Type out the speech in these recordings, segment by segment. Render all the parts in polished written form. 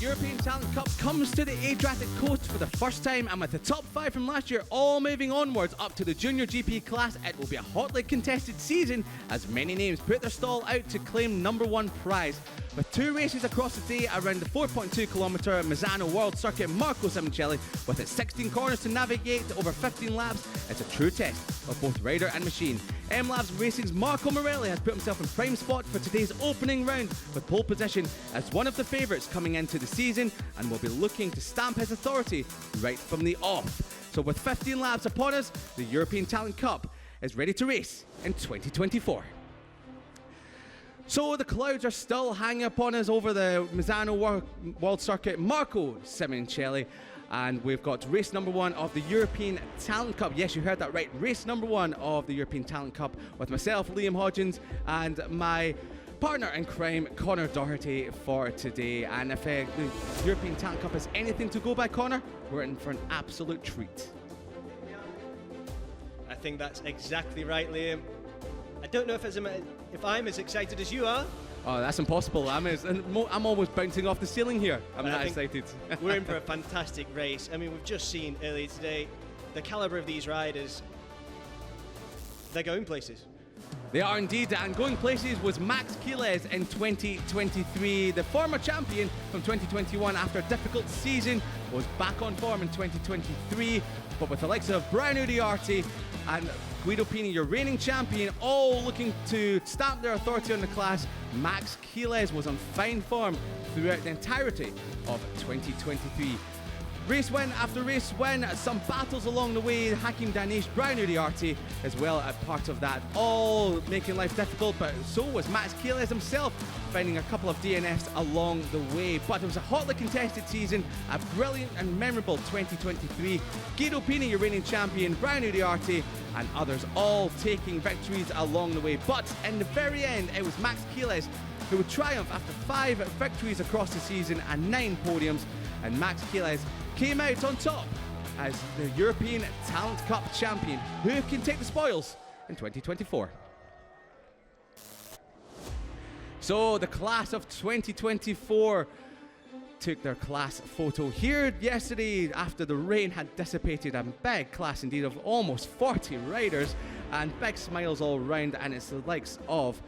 European Talent Cup comes to the Adriatic coast for the first time, and with the top 5 from last year all moving onwards up to the JuniorGP class, it will be a hotly contested season as many names put their stall out to claim #1 prize. With 2 races across the day around the 4.2km Misano World Circuit, Marco Simoncelli, with its 16 corners to navigate over 15 laps, it's a true test of both rider and machine. M-Labs Racing's Marco Morelli has put himself in prime spot for today's opening round, with pole position as one of the favourites coming into the season, and will be looking to stamp his authority right from the off. So with 15 laps upon us, the European Talent Cup is ready to race in 2024. So the clouds are still hanging upon us over the Misano World Circuit, Marco Simoncelli, and we've got race #1 of the European Talent Cup. Yes, you heard that right, race #1 of the European Talent Cup with myself, Liam Hodgins, and my partner in crime, Connor Doherty, for today. And if the European Talent Cup is anything to go by, Connor, we're in for an absolute treat. I think that's exactly right, Liam. I don't know if I'm as excited as you are. Oh, that's impossible. I'm almost bouncing off the ceiling here. I'm that excited. We're in for a fantastic race. I mean, we've just seen earlier today the caliber of these riders. They're going places. They are indeed, and going places was Max Quiles in 2023. The former champion from 2021 after a difficult season was back on form in 2023, but with the likes of Brian Uriarte and Guido Pini, your reigning champion, all looking to stamp their authority on the class, Max Quiles was on fine form throughout the entirety of 2023. Race win after race win, some battles along the way, Hakim Danish, Brian Uriarte as well a part of that, all making life difficult, but so was Max Quiles himself, finding a couple of DNFs along the way. But it was a hotly contested season, a brilliant and memorable 2023. Guido Pini, your reigning champion, Brian Uriarte and others all taking victories along the way. But in the very end, it was Max Quiles who would triumph after 5 victories across the season and 9 podiums, and Max Quiles came out on top as the European Talent Cup champion. Who can take the spoils in 2024? So the class of 2024 took their class photo here yesterday after the rain had dissipated. A big class indeed of almost 40 riders and big smiles all round, and it's the likes of,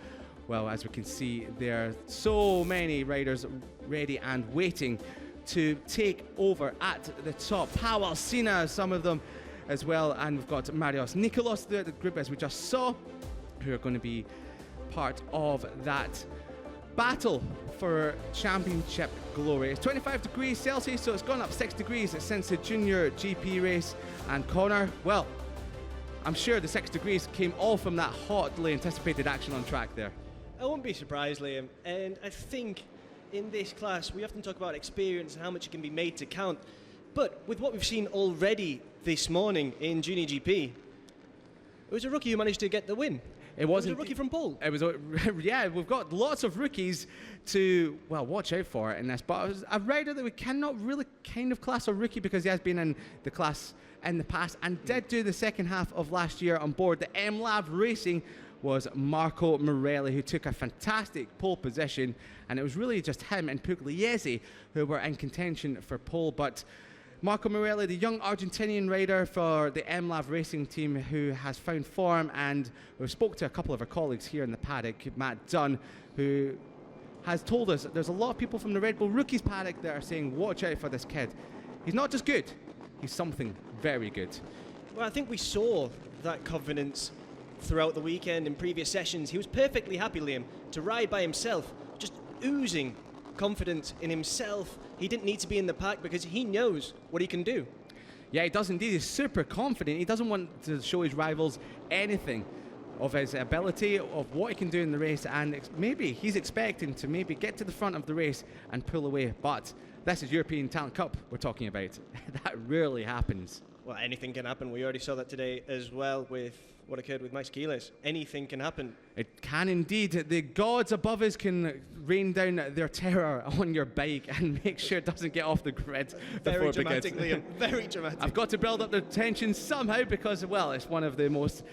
well, as we can see there, so many riders ready and waiting to take over at the top. Powell, Sina, some of them as well, and we've got Marios Nikolos, the group as we just saw, who are going to be part of that battle for championship glory. It's 25 degrees Celsius, so it's gone up 6 degrees since the JuniorGP race. And Connor, well, I'm sure the 6 degrees came all from that hotly anticipated action on track there. I won't be surprised, Liam, and I think in this class we often talk about experience and how much it can be made to count, but with what we've seen already this morning in JuniorGP, it was a rookie who managed to get the win. It was a rookie from pole. It was, yeah, we've got lots of rookies to, well, watch out for in this, but it was a rider that we cannot really kind of class a rookie because he has been in the class in the past and did do the second half of last year on board the M-Lab Racing, was Marco Morelli, who took a fantastic pole position, and it was really just him and Pugliese who were in contention for pole. But Marco Morelli, the young Argentinian rider for the M-Lab Racing team, who has found form, and we spoke to a couple of our colleagues here in the paddock, Matt Dunn, who has told us that there's a lot of people from the Red Bull Rookies paddock that are saying, watch out for this kid. He's not just good, he's something very good. Well, I think we saw that confidence throughout the weekend in previous sessions. He was perfectly happy, Liam, to ride by himself, just oozing confidence in himself. He didn't need to be in the pack because he knows what he can do. Yeah, he does indeed. He's super confident. He doesn't want to show his rivals anything of his ability, of what he can do in the race, and maybe he's expecting to maybe get to the front of the race and pull away. But this is European Talent Cup we're talking about. That rarely happens. Well, anything can happen. We already saw that today as well with what occurred with Max Quiles. Anything can happen. It can indeed. The gods above us can rain down their terror on your bike and make sure it doesn't get off the grid. Very dramatic, Liam. Very dramatic. I've got to build up the tension somehow because, well, it's one of the most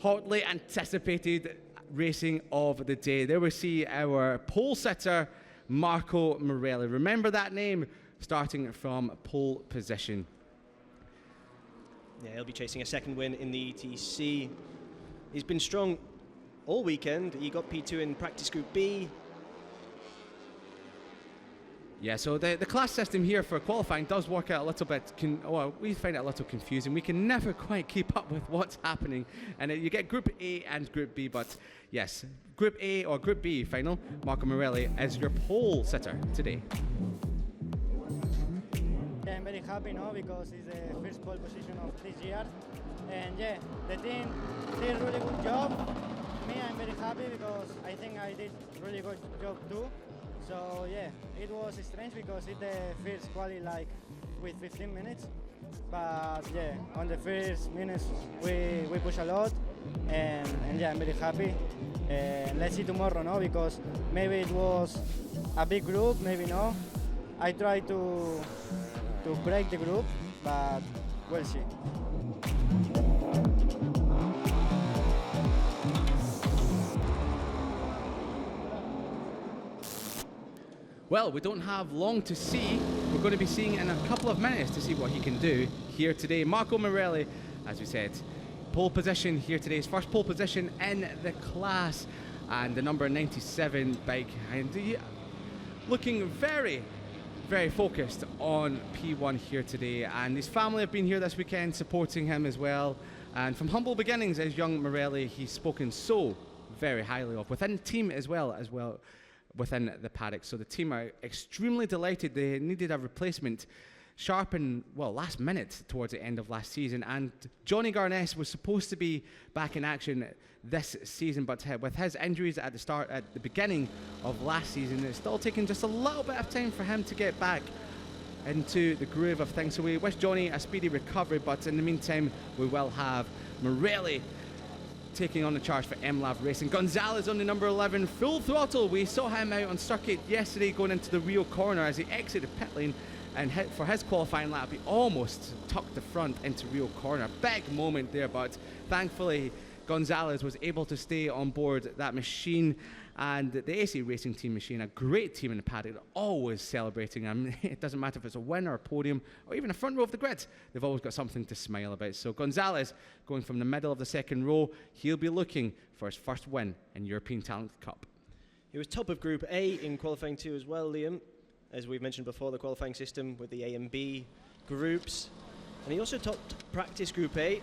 hotly anticipated racing of the day. There we see our pole sitter, Marco Morelli. Remember that name, starting from pole position. Yeah, he'll be chasing a second win in the ETC. He's been strong all weekend. He got P2 in practice group B. Yeah, so the class system here for qualifying does work out a little bit, well, we find it a little confusing. We can never quite keep up with what's happening. And you get Group A and Group B, but yes, Group A or Group B final, Marco Morelli is your pole sitter today. Yeah, I'm very happy now because it's the first pole position of this year. And yeah, the team did a really good job. Me, I'm very happy because I think I did really good job too. So yeah, it was strange because it's the first quali like with 15 minutes. But yeah, on the first minutes we push a lot and yeah, I'm very happy. And let's see tomorrow, no? Because maybe it was a big group, maybe no. I tried to break the group, but we'll see. Well, we don't have long to see. We're going to be seeing in a couple of minutes to see what he can do here today. Marco Morelli, as we said, pole position here today. His first pole position in the class, and the number 97 bike. And looking very, very focused on P1 here today. And his family have been here this weekend supporting him as well. And from humble beginnings as young Morelli, he's spoken so very highly of within the team as well within the paddock. So the team are extremely delighted. They needed a replacement sharp and, well, last minute towards the end of last season. And Johnny Garness was supposed to be back in action this season, but with his injuries at the beginning of last season, it's still taking just a little bit of time for him to get back into the groove of things. So we wish Johnny a speedy recovery, but in the meantime, we will have Morelli taking on the charge for MLAV Racing. Gonzalez on the number 11, full throttle. We saw him out on circuit yesterday going into the Rio corner as he exited pit lane and hit for his qualifying lap. He almost tucked the front into Rio corner. Big moment there, but thankfully Gonzalez was able to stay on board that machine. And the AC Racing Team machine, a great team in the paddock, always celebrating. I mean, it doesn't matter if it's a win or a podium or even a front row of the grid, they've always got something to smile about. So Gonzalez going from the middle of the second row, he'll be looking for his first win in European Talent Cup. He was top of Group A in qualifying 2 as well, Liam. As we've mentioned before, the qualifying system with the A and B groups. And he also topped practice Group A.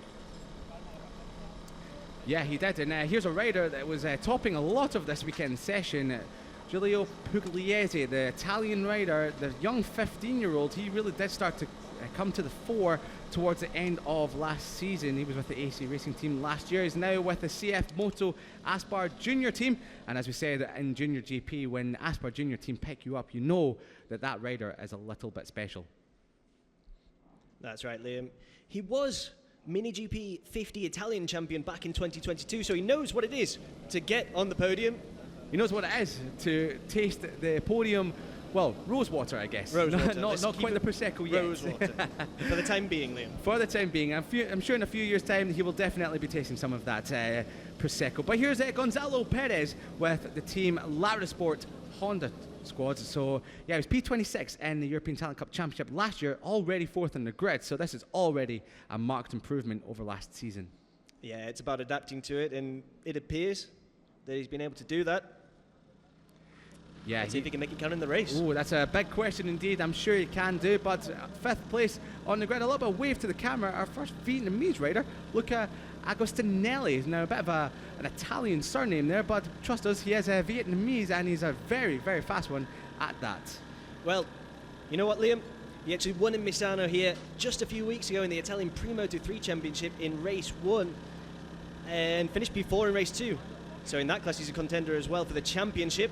Yeah, he did. And here's a rider that was topping a lot of this weekend's session. Giulio Pugliese, the Italian rider, the young 15-year-old, he really did start to come to the fore towards the end of last season. He was with the AC Racing Team last year. He's now with the CF Moto Aspar Junior Team. And as we said in Junior GP, when Aspar Junior Team pick you up, you know that that rider is a little bit special. That's right, Liam. He was Mini GP 50 Italian champion back in 2022, so he knows what it is to get on the podium. He knows what it is to taste the podium. Well, rosewater, I guess. Rosewater. not quite the Prosecco yet. Rosewater. For the time being, Liam. For the time being. I'm sure in a few years' time he will definitely be tasting some of that Prosecco. But here's Gonzalo Perez with the team Lara Sport Honda squad. So yeah, he was P26 in the European Talent Cup Championship last year, already fourth in the grid. So this is already a marked improvement over last season. Yeah, it's about adapting to it, and it appears that he's been able to do that. Yeah, Let's see if he can make it count in the race. Oh, that's a big question indeed. I'm sure he can do, but fifth place on the grid. A little bit of wave to the camera. Our first Vietnamese rider, Luca Agostinelli, is now a bit of an Italian surname there, but trust us, he is a Vietnamese, and he's a very, very fast one at that. Well, you know what, Liam? He actually won in Misano here just a few weeks ago in the Italian Pre-Moto 3 Championship in race 1 and finished P4 in race 2. So in that class, he's a contender as well for the championship.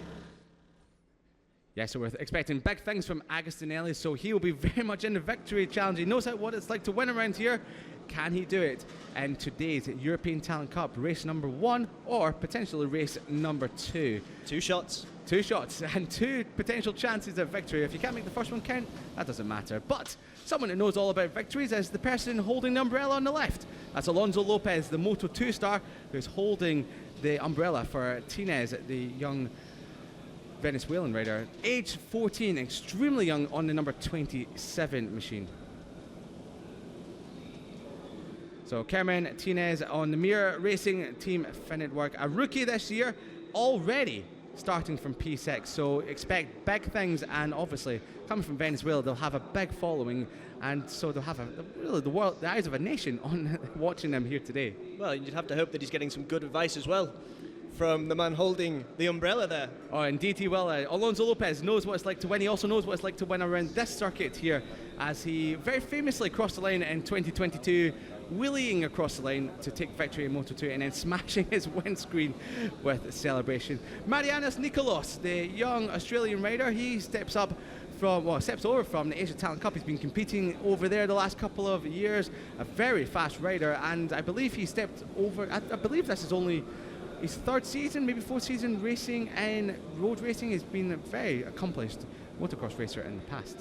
Yeah, so we're expecting big things from Agostinelli, so he will be very much in the victory challenge. He knows what it's like to win around here. Can he do it in today's European Talent Cup, race number 1 or potentially race number 2? 2 shots. 2 shots and 2 potential chances of victory. If you can't make the first one count, that doesn't matter. But someone that knows all about victories is the person holding the umbrella on the left. That's Alonso Lopez, the Moto 2 star, who's holding the umbrella for Tinez, the young Venezuelan rider, age 14, extremely young, on the number 27 machine. So Carmen Tinez on the Mir Racing Team Finetwork, a rookie this year, already starting from P6, so expect big things, and obviously coming from Venezuela they'll have a big following, and so they'll have really the eyes of a nation on watching them here today. Well, you'd have to hope that he's getting some good advice as well from the man holding the umbrella there. Oh, indeed he will. Alonso Lopez knows what it's like to win. He also knows what it's like to win around this circuit here, as he very famously crossed the line in 2022, wheeling across the line to take victory in Moto2 and then smashing his windscreen with celebration. Marianas Nicolos, the young Australian rider, he steps over from the Asia Talent Cup. He's been competing over there the last couple of years, a very fast rider, and I believe he stepped over, I believe this is only his third season, maybe fourth season racing in road racing. He's been a very accomplished motocross racer in the past.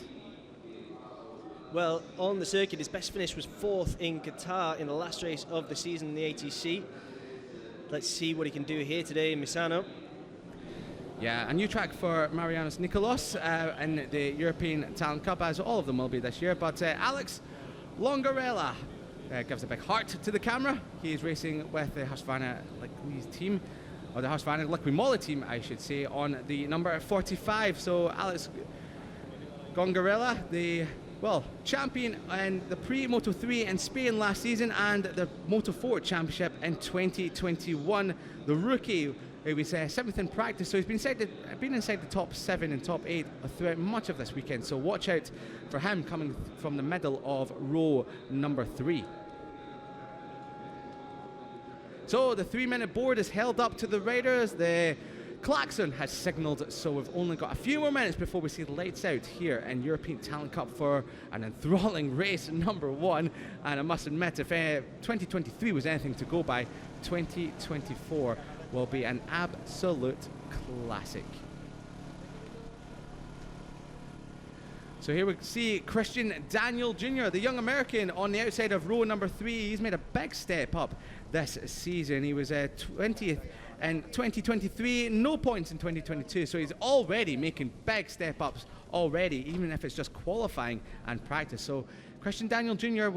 Well, on the circuit, his best finish was 4th in Qatar in the last race of the season in the ATC. Let's see what he can do here today in Misano. Yeah, a new track for Marianos Nicolos in the European Talent Cup, as all of them will be this year. But Alex Longarella gives a big heart to the camera. He is racing with the Husqvarna Liqui team, or the Husqvarna Liqui Moly team, I should say, on the number 45. So Alex Longarella, the champion in the pre-Moto3 in Spain last season and the Moto4 championship in 2021. The rookie, he was 7th in practice, so he's been inside the top 7 and top 8 throughout much of this weekend. So watch out for him coming from the middle of row number 3. So the 3-minute board is held up to the riders. The klaxon has signalled, so we've only got a few more minutes before we see the lights out here in European Talent Cup for an enthralling race number 1. And I must admit, if 2023 was anything to go by, 2024 will be an absolute classic. So here we see Christian Daniel Jr., the young American, on the outside of row number 3. He's made a big step up this season. He was 20th in 2023, no points in 2022, so he's already making big step ups already, even if it's just qualifying and practice. So Christian Daniel Jr.,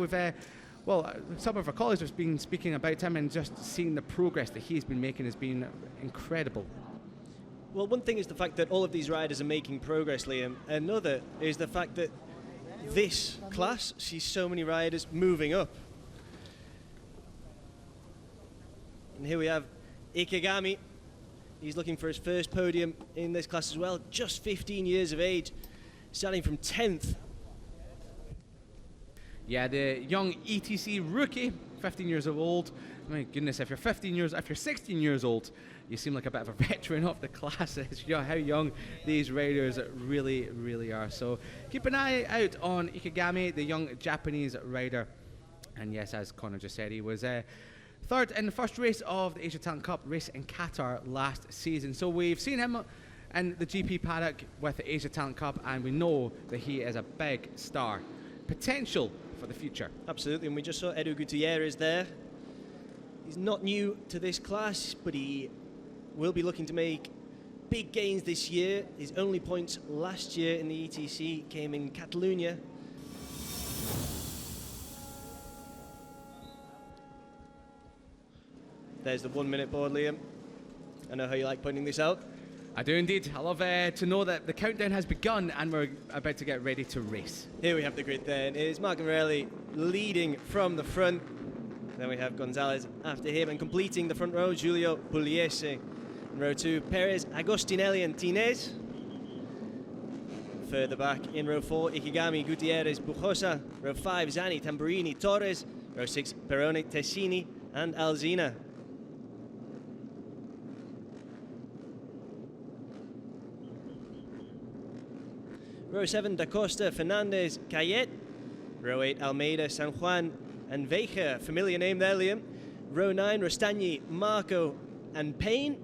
some of our colleagues have been speaking about him, and just seeing the progress that he's been making has been incredible. Well, one thing is the fact that all of these riders are making progress, Liam. Another is the fact that this class sees so many riders moving up. And here we have Ikegami. He's looking for his first podium in this class as well. Just 15 years of age, starting from 10th. Yeah, the young ETC rookie, 15 years old. My goodness, if you're 16 years old, you seem like a bit of a veteran of the class. It's how young these riders really, really are. So keep an eye out on Ikegami, the young Japanese rider. And yes, as Connor just said, he was third in the first race of the Asia Talent Cup race in Qatar last season. So we've seen him in the GP paddock with the Asia Talent Cup, and we know that he is a big star. Potential for the future. Absolutely, and we just saw Edu Gutierrez there. He's not new to this class, but he will be looking to make big gains this year. His only points last year in the ETC came in Catalonia. There's the 1-minute board, Liam. I know how you like pointing this out. I do indeed. I love to know that the countdown has begun and we're about to get ready to race. Here we have the grid then. It is Marco Morelli leading from the front. Then we have Gonzalez after him, and completing the front row, Giulio Pugliese. In row 2, Perez, Agostinelli and Tinez. Further back in row 4, Ikegami, Gutierrez, Bujosa. Row 5, Zani, Tamburini, Torres. Row 6, Perone, Tessini and Alzina. Row 7, Da Costa, Fernandez, Cayet. Row 8, Almeida, San Juan and Veja. Familiar name there, Liam. Row 9, Rostagni, Marco and Payne.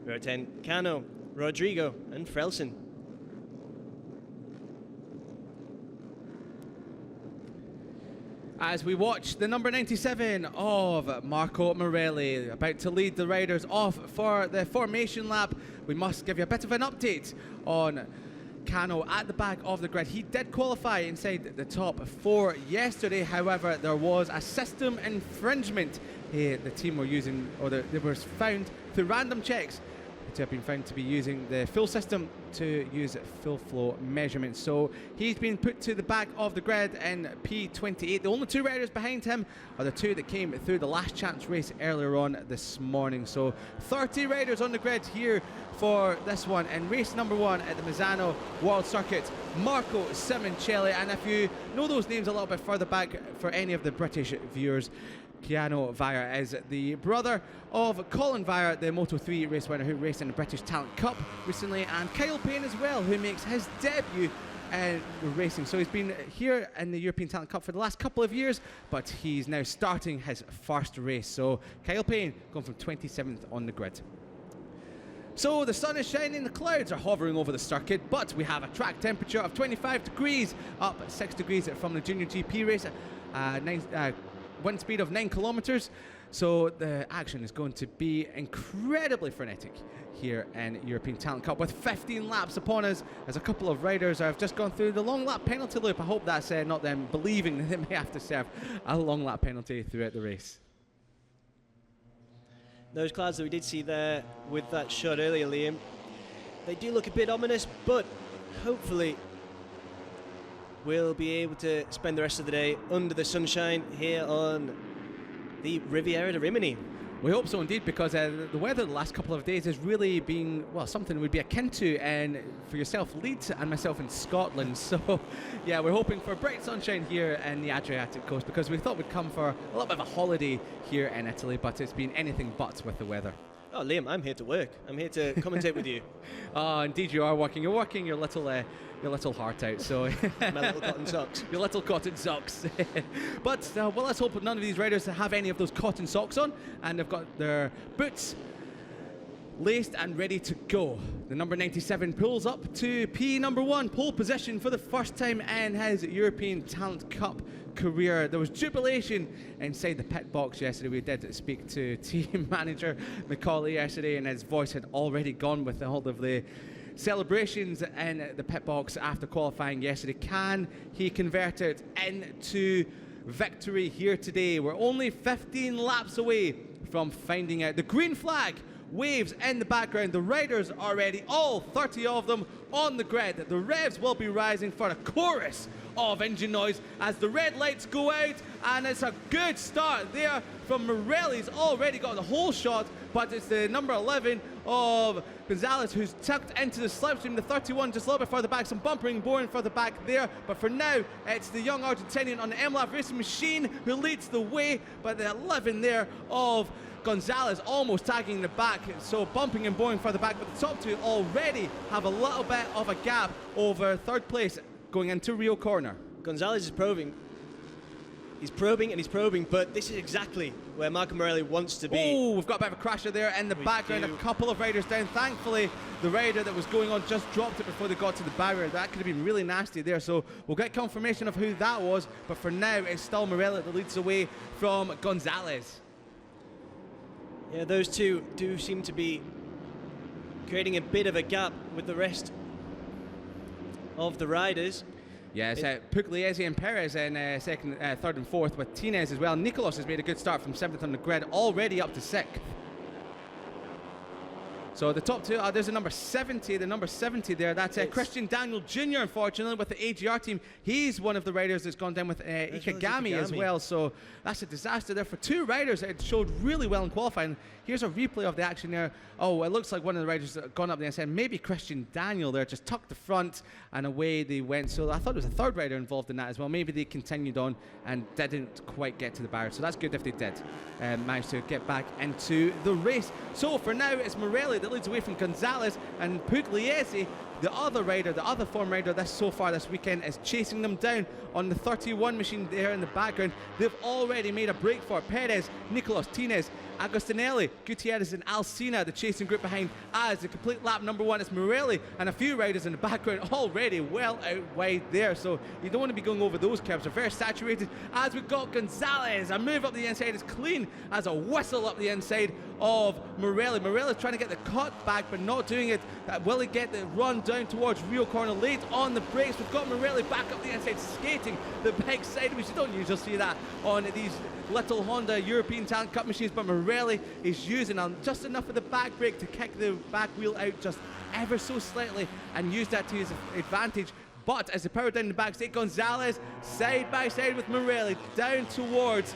Row 10, Cano, Rodrigo and Frelson. as we watch the number 97 of Marco Morelli about to lead the riders off for the formation lap. We must give you a bit of an update on Cano at the back of the grid. He did qualify inside the top 4 yesterday. However, there was a system infringement the team were using, or they were found through random checks to have been found to be using the full system to use full flow measurements. So he's been put to the back of the grid in P28. The only 2 riders behind him are the 2 that came through the last chance race earlier on this morning. So 30 riders on the grid here for this one in race number 1 at the Misano World Circuit. Marco Simoncelli, and if you know those names a little bit further back for any of the British viewers, Keanu Vire is the brother of Colin Vire, the Moto3 race winner who raced in the British Talent Cup recently, and Kyle Payne as well, who makes his debut in racing. So he's been here in the European Talent Cup for the last couple of years, but he's now starting his first race. So Kyle Payne going from 27th on the grid. So the sun is shining, the clouds are hovering over the circuit, but we have a track temperature of 25 degrees, up 6 degrees from the JuniorGP race, wind speed of 9 kilometers. So the action is going to be incredibly frenetic here in European Talent Cup, with 15 laps upon us, as a couple of riders have just gone through the long lap penalty loop. I hope that's not them believing that they may have to serve a long lap penalty throughout the race. Those clouds that we did see there with that shot earlier, Liam, they do look a bit ominous, but hopefully we'll be able to spend the rest of the day under the sunshine here on the Riviera di Rimini. We hope so indeed, because the weather the last couple of days has really been, well, something we'd be akin to, and for yourself, Leeds, and myself in Scotland. So yeah, we're hoping for bright sunshine here in the Adriatic coast, because we thought we'd come for a little bit of a holiday here in Italy, but it's been anything but with the weather. Oh, Liam, I'm here to work. I'm here to commentate with you. Oh, indeed you are working. You're working your little heart out. So my little cotton socks. Your little cotton socks. But well, let's hope none of these riders have any of those cotton socks on, and they've got their boots laced and ready to go. The number 97 pulls up to P number 1, pole position for the first time in his European Talent Cup career. There was jubilation inside the pit box yesterday. We did speak to team manager Macaulay yesterday, and his voice had already gone with all of the celebrations in the pit box after qualifying yesterday. Can he convert it into victory here today? We're only 15 laps away from finding out. The green flag waves in the background. The riders are ready, all 30 of them on the grid. The revs will be rising for a chorus of engine noise as the red lights go out, and it's a good start there from Morelli's already got the whole shot, but it's the number 11 of Gonzalez who's tucked into the slipstream. The 31 just a little bit further back, some bumpering boring further back there, but for now it's the young Argentinian on the MLAV racing machine who leads the way, but the 11 there of Gonzalez almost tagging the back, so bumping and boring further back, but the top 2 already have a little bit of a gap over 3rd place going into Rio Corner. Gonzalez is probing. He's probing and he's probing, but this is exactly where Marco Morelli wants to be. Oh, we've got a bit of a crasher there in the background. A couple of riders down. Thankfully, the rider that was going on just dropped it before they got to the barrier. That could have been really nasty there, so we'll get confirmation of who that was, but for now, it's still Morelli that leads away from Gonzalez. Yeah, those 2 do seem to be creating a bit of a gap with the rest of the riders. Yeah, it's Pugliese and Perez in 2nd, 3rd and 4th, with Tinez as well. Nicolas has made a good start from 7th on the grid, already up to 6th. So the top 2, there's the number 70 there. That's Christian Daniel Jr., unfortunately, with the AGR team. He's one of the riders that's gone down with Ikegami as well. So that's a disaster there for 2 riders. It showed really well in qualifying. Here's a replay of the action there. Oh, it looks like one of the riders that gone up there and said maybe Christian Daniel there, just tucked the front, and away they went. So I thought there was a 3rd rider involved in that as well. Maybe they continued on and didn't quite get to the barrier. So that's good if they did manage to get back into the race. So for now, it's Morelli that leads away from Gonzalez, and Pugliese The other rider, the other form rider so far this weekend is chasing them down on the 31 machine there in the background. They've already made a break for it. Perez, Nicolas, Tinez, Agostinelli, Gutierrez and Alcina, the chasing group behind as the complete lap number 1 is Morelli, and a few riders in the background already well out wide there, so you don't want to be going over those curves. They're very saturated as we've got Gonzalez. A move up the inside is clean as a whistle up the inside of Morelli. Morelli trying to get the cut back but not doing it. Will he get the run down towards Rio corner late on the brakes? We've got Morelli back up the inside skating the bike sideways. You don't usually see that on these little Honda European Talent Cup machines, but Morelli is using just enough of the back brake to kick the back wheel out just ever so slightly and use that to his advantage. But as they power down the back straight, Gonzalez side by side with Morelli down towards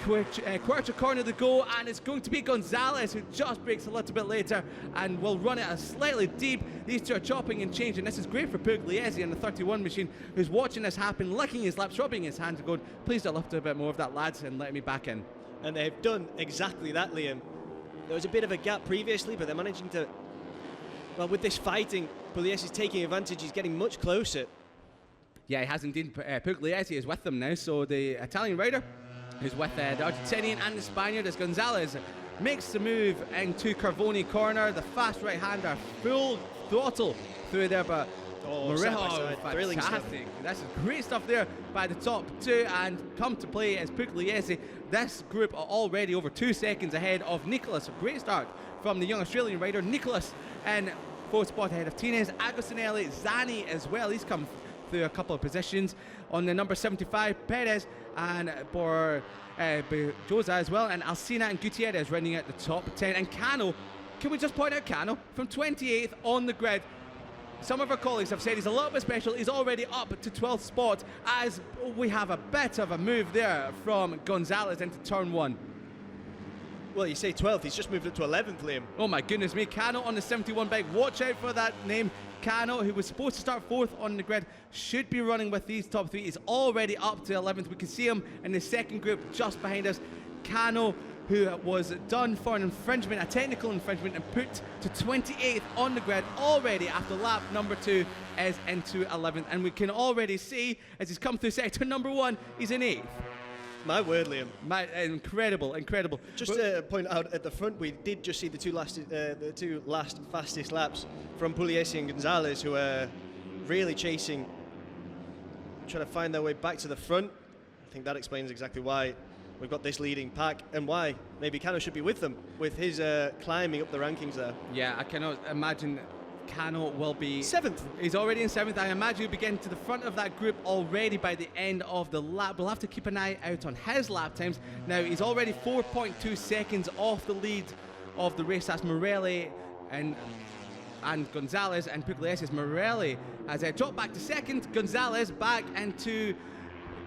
Quarter corner to go, and it's going to be Gonzalez who just breaks a little bit later and will run it a slightly deep. These two are chopping and changing. This is great for Pugliese on the 31 machine, who's watching this happen, licking his lips, rubbing his hands and going, please do lift a bit more of that, lads, and let me back in. And they've done exactly that, Liam. There was a bit of a gap previously, but they're managing to, well, with this fighting, Pugliese is taking advantage. He's getting much closer. Yeah, he has indeed. Pugliese is with them now, so the Italian rider who's with the Argentinian and the Spaniard as Gonzalez makes the move into Carvoni corner. The fast right-hander, full throttle through there, but Morelli, fantastic. That's great stuff there by the top two, and come to play as Pugliese. This group are already over 2 seconds ahead of Nicolas. A great start from the young Australian rider. Nicolas in fourth spot ahead of Tinez, Agostinelli, Zani as well. He's come through a couple of positions on the number 75, Perez and Josa as well, and Alcina and Gutierrez running at the top 10. And Cano, can we just point out Cano from 28th on the grid? Some of our colleagues have said he's a little bit special. He's already up to 12th spot as we have a bit of a move there from Gonzalez into turn 1. Well, you say 12th, he's just moved up to 11th, Liam. Oh my goodness me, Cano on the 71 bike. Watch out for that name. Cano, who was supposed to start 4th on the grid, should be running with these top 3. He's already up to 11th. We can see him in the second group just behind us. Cano, who was done for an infringement, a technical infringement, and put to 28th on the grid already after lap number 2, is into 11th. And we can already see, as he's come through sector number 1, he's in 8th. My word, Liam. Incredible. Just to point out at the front, we did just see the two last fastest laps from Pugliese and Gonzalez, who are really trying to find their way back to the front. I think that explains exactly why we've got this leading pack and why maybe Cano should be with them with his climbing up the rankings there. Yeah, I cannot imagine Cano will be 7th. He's already in 7th. I imagine he'll be getting to the front of that group already by the end of the lap. We'll have to keep an eye out on his lap times. Now, he's already 4.2 seconds off the lead of the race. That's Morelli and Gonzalez and Pugliese's. Morelli has dropped back to second. Gonzalez back into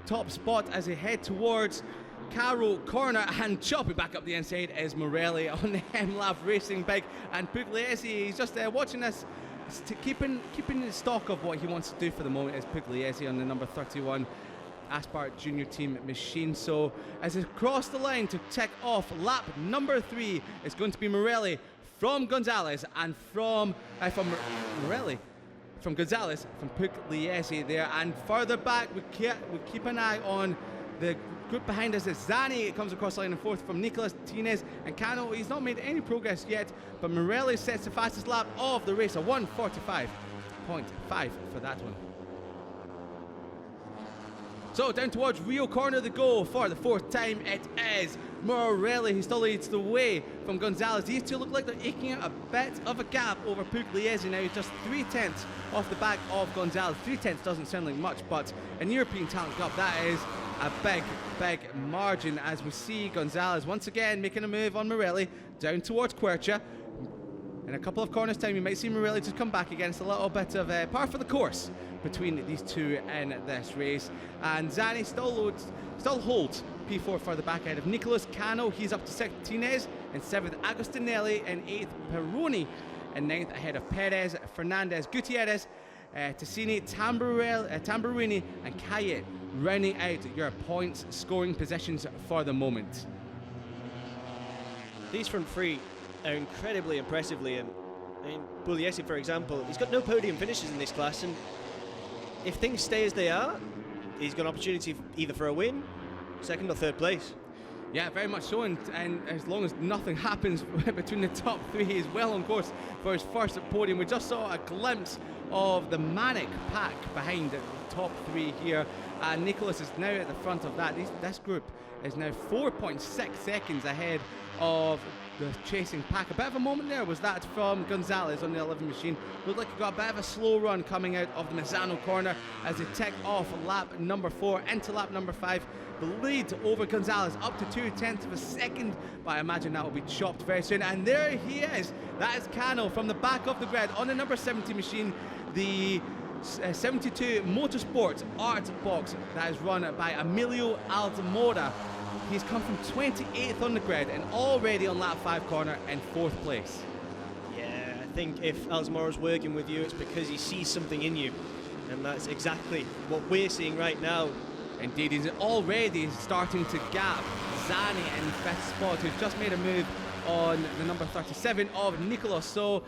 top spot as they head towards Caro corner, and chopping back up the inside is Morelli on the MLAV racing bike, and Pugliese, he's just watching this, keeping stock of what he wants to do for the moment is Pugliese on the number 31 Aspart Junior Team machine. So as they cross the line to tick off lap number 3, it's going to be Morelli from Gonzalez and from Gonzalez, from Pugliese there, and further back we keep an eye on the group behind us is Zani. It comes across the line in 4th from Nicolas, Tinez and Cano. He's not made any progress yet, but Morelli sets the fastest lap of the race, a 1:45.5 for that one. So down towards Rio corner they go for the 4th time. It is Morelli who still leads the way from Gonzalez. These two look like they're eking out a bit of a gap over Pugliese now. He's just 3/10 off the back of Gonzalez. 3/10 doesn't sound like much, but in European Talent Cup that is a big margin, as we see Gonzalez once again making a move on Morelli down towards Quercia. In a couple of corners time, you might see Morelli just come back against a little bit of par for the course between these two in this race. And Zani still holds P4 further back ahead of Nicolas. Cano, he's up to 6th. Tinez in 7th. Agostinelli in 8th. Peroni in 9th ahead of Perez, Fernandez, Gutierrez, Tassini, Tamburini and Kayet, rounding out your points scoring positions for the moment. These front three are incredibly impressive, Liam. I mean, Pugliese, for example, he's got no podium finishes in this class, and if things stay as they are, he's got an opportunity either for a win, second or third place. Yeah, very much so, and as long as nothing happens between the top three, he's well on course for his first podium. We just saw a glimpse of the manic pack behind the top three here, and Nicholas is now at the front of that. This group is now 4.6 seconds ahead of the chasing pack. A bit of a moment there was that from Gonzalez on the 11 machine. Looked like he got a bit of a slow run coming out of the Misano corner as he ticked off lap number 4 into lap number 5. The lead over Gonzalez up to 0.2 of a second, but I imagine that will be chopped very soon. And there he is. That is Cano from the back of the grid on the number 70 machine, the 72 Motorsport Art Box that is run by Emilio Altamora. He's come from 28th on the grid and already on lap 5 corner in 4th place. Yeah, I think if Altamora's working with you, it's because he sees something in you, and that's exactly what we're seeing right now. Indeed, he's already starting to gap Zani in 5th spot, who's just made a move on the number 37 of Nicolas. So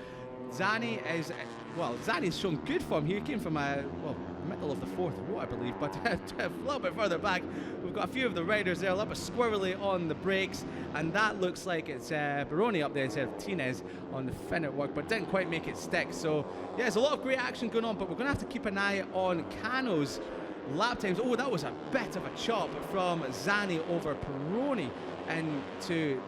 Zani's shown good form here. He came from middle of the 4th row, I believe, but a little bit further back. We've got a few of the riders there, a little bit squirrely on the brakes, and that looks like it's Baroni up there instead of Tinez on the fin at work, but didn't quite make it stick. So yeah, there's a lot of great action going on, but we're going to have to keep an eye on Cano's lap times. Oh, that was a bit of a chop from Zani over Peroni into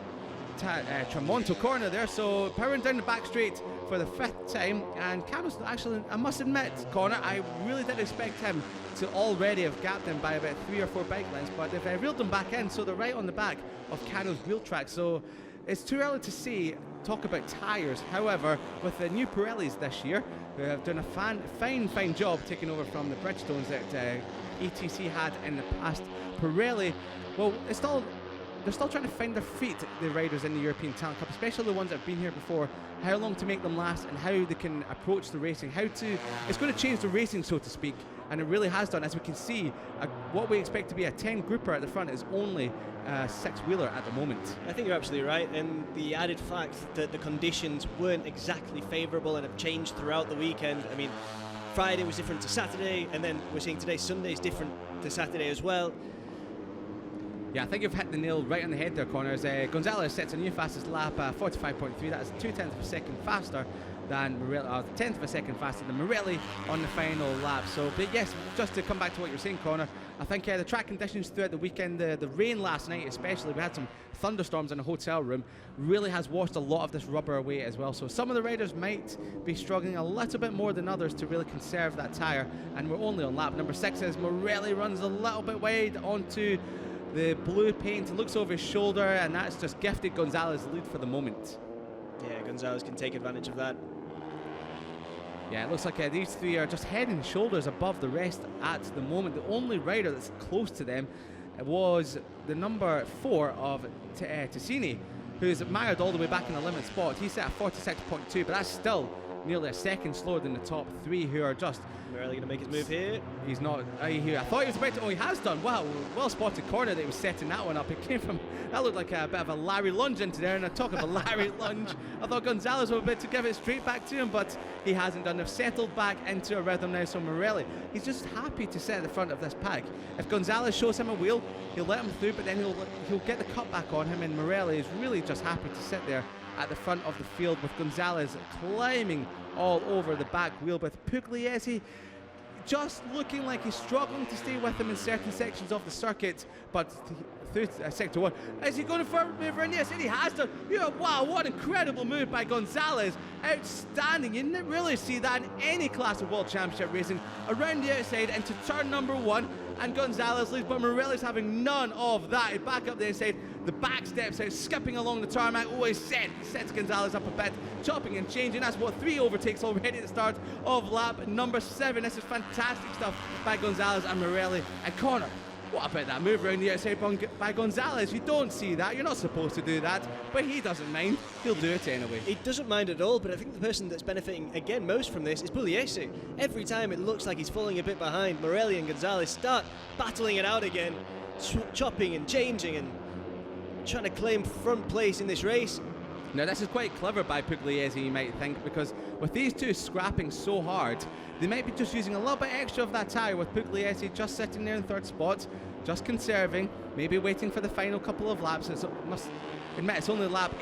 Tramonto corner there, so powering down the back straight for the 5th time, and Cano's actually, I must admit, Connor, I really did expect him to already have gapped him by about 3 or 4 bike lengths, but if I reeled them back in, so they're right on the back of Cano's wheel track, so it's too early to talk about tyres. However, with the new Pirellis this year, who have done a fine job taking over from the Bridgestones that ETC had in the past, Pirelli, well, they're still trying to find their feet, the riders in the European Talent Cup, especially the ones that have been here before, how long to make them last and how they can approach the racing, it's going to change the racing, so to speak, and it really has done. As we can see, what we expect to be a 10 grouper at the front is only a 6-wheeler at the moment. I think you're absolutely right, and the added fact that the conditions weren't exactly favourable and have changed throughout the weekend. I mean, Friday was different to Saturday, and then we're seeing today Sunday is different to Saturday as well. Yeah, I think you've hit the nail right on the head there, Connor. Gonzalez sets a new fastest lap, 45.3. That is 0.2 of a second faster than Morelli, 1/10 of a second faster than Morelli on the final lap. So, but yes, just to come back to what you're saying, Connor, I think the track conditions throughout the weekend, the rain last night especially, we had some thunderstorms in the hotel room, really has washed a lot of this rubber away as well. So some of the riders might be struggling a little bit more than others to really conserve that tyre, and we're only on lap number 6 as Morelli runs a little bit wide onto the blue paint, looks over his shoulder, and that's just gifted Gonzalez the lead for the moment. Yeah, Gonzalez can take advantage of that. Yeah, it looks like these three are just head and shoulders above the rest at the moment. The only rider that's close to them was the number 4 of Ticini, who's mired all the way back in the limit spot. He's set at 46.2, but that's still nearly a second slower than the top 3, who are just... Morelli going to make his move here. He's not here. I thought he was about to... Oh, he has done. Wow, well spotted corner that he was setting that one up. It came from... That looked like a bit of a Larry lunge into there, and I talk of a Larry lunge. I thought Gonzalez was about to give it straight back to him, but he hasn't done. They've settled back into a rhythm now, so Morelli, he's just happy to sit at the front of this pack. If Gonzalez shows him a wheel, he'll let him through, but then he'll get the cut back on him, and Morelli is really just happy to sit there at the front of the field with Gonzalez climbing all over the back wheel, with Pugliese just looking like he's struggling to stay with him in certain sections of the circuit, but through sector 1. Is he going for a move around? Yes, and he has done. Yeah, wow, what an incredible move by Gonzalez. Outstanding. You didn't really see that in any class of World Championship racing. Around the outside into turn number 1, and Gonzalez leads, but Morelli's having none of that. He back up the inside, the back steps out, skipping along the tarmac. Oh, he sets Gonzalez up a bit, chopping and changing. That's what 3 overtakes already at the start of lap number 7. This is fantastic stuff by Gonzalez and Morelli. And Connor, what about that move around the outside by Gonzalez? You don't see that. You're not supposed to do that, but he doesn't mind. He'll do it anyway. He doesn't mind at all, but I think the person that's benefiting again most from this is Pugliese. Every time it looks like he's falling a bit behind, Morelli and Gonzalez start battling it out again, chopping and changing and trying to claim front place in this race. Now this is quite clever by Pugliese, you might think, because with these two scrapping so hard, they might be just using a little bit extra of that tyre, with Pugliese just sitting there in third spot, just conserving, maybe waiting for the final couple of laps. It must admit it's only lap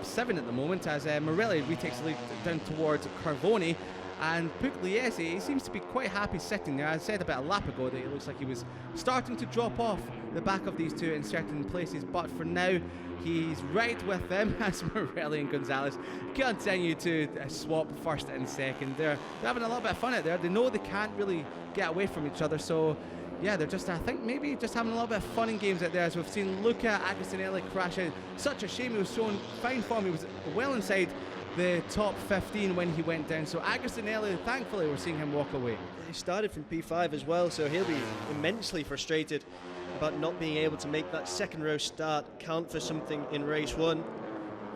7 at the moment, as Morelli retakes the lead down towards Carvoni. And Pugliese, he seems to be quite happy sitting there. I said about a lap ago that it looks like he was starting to drop off the back of these two in certain places, but for now he's right with them as Morelli and Gonzalez continue to swap first and second. They're having a little bit of fun out there. They know they can't really get away from each other, so yeah, they're just, I think, maybe just having a little bit of fun and games out there, as we've seen Luca Agostinelli crash out. Such a shame. He was showing fine form. He was well inside the top 15 when he went down. So Agostinelli, thankfully, we're seeing him walk away. He started from P5 as well, so he'll be immensely frustrated about not being able to make that second row start count for something in race 1.